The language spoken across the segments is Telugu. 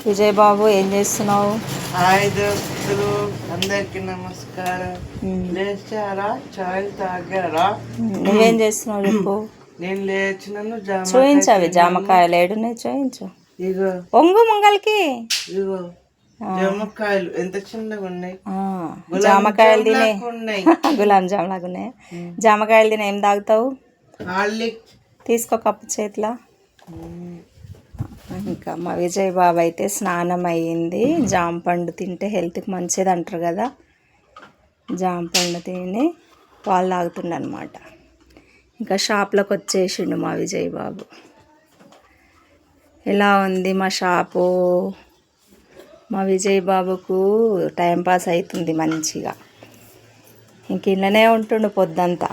విజయ్ బాబు ఏం చేస్తున్నావు? హాయ్ దోస్తులు, అందరికి నమస్కారం. లేచారా? చాయ్ తాగారా? నువ్వేం చేస్తున్నావు చెప్పు. నేను లేచినాను. చూయించవి జామకాయలు ఏడున్నాయి చూయించు. ఇగో ఒంగు ముంగల్కి ఇగో జామకాయలు ఎంత చిన్నగా ఉన్నాయి. జామకాయలు తినే గులాబ్ జామ్ లాగా ఉన్నాయి. జామకాయలు తినే ఏం తాగుతావు? తీసుకో కప్పు చేతిలో. ఇంకా మా విజయ్ బాబు అయితే స్నానం అయ్యింది. జామ పండు తింటే హెల్త్కి మంచిది అంటారు కదా, జామ పండు తిని పాలు తాగుతుండనమాట. ఇంకా షాప్లోకి వచ్చేసిండు మా విజయ్ బాబు. ఎలా ఉంది మా షాపు? మా విజయ్ బాబుకు టైంపాస్ అవుతుంది మంచిగా. ఇంక ఇళ్ళనే ఉంటుండు పొద్దంతా.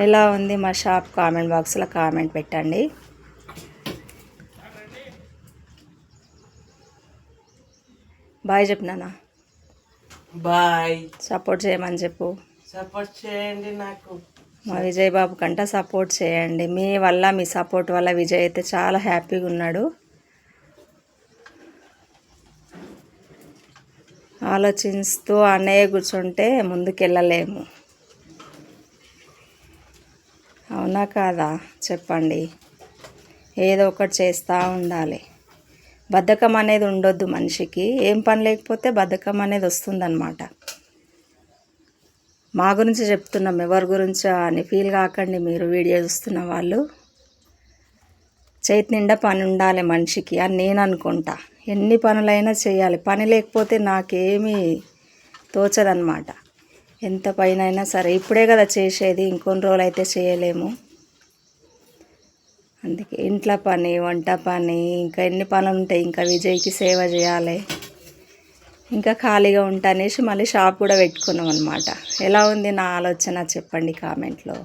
ఎలా ఉంది మా షాప్? కామెంట్ బాక్స్లో కామెంట్ పెట్టండి. బాయ్ చెప్పు నాన్న. బాయ్. సపోర్ట్ చేయమని చెప్పు. సపోర్ట్ చేయండి నాకు. మా విజయ్ బాబు కంట సపోర్ట్ చేయండి. మీ వల్ల, మీ సపోర్ట్ వల్ల విజయ్ అయితే చాలా హ్యాపీగా ఉన్నాడు. ఆలోచిస్తూ అన్నయ్య కూర్చుంటే ముందుకెళ్ళలేము. అవునా కాదా చెప్పండి? ఏదో ఒకటి చేస్తూ ఉండాలి. బద్ధకం అనేది ఉండొద్దు మనిషికి. ఏం పని లేకపోతే బద్ధకం అనేది వస్తుందన్నమాట. మా గురించి చెప్తున్నాం, ఎవరి గురించి అని ఫీల్ కాకండి మీరు. వీడియో చూస్తున్న వాళ్ళు చేతి నిండా పని ఉండాలి మనిషికి అని నేను అనుకుంటా. ఎన్ని పనులైనా చేయాలి. పని లేకపోతే నాకేమీ తోచదన్నమాట. ఎంత పైన అయినా సరే ఇప్పుడే కదా చేసేది, ఇంకొన్ని రోజులు అయితే చేయలేము. అందుకే ఇంట్లో పని, వంట పని, ఇంకా ఎన్ని పనులు ఉంటాయి. ఇంకా విజయ్కి సేవ చేయాలి. ఇంకా ఖాళీగా ఉంటా అనేసి మళ్ళీ షాప్ కూడా పెట్టుకున్నాం అనమాట. ఎలా ఉంది నా ఆలోచన చెప్పండి కామెంట్లో.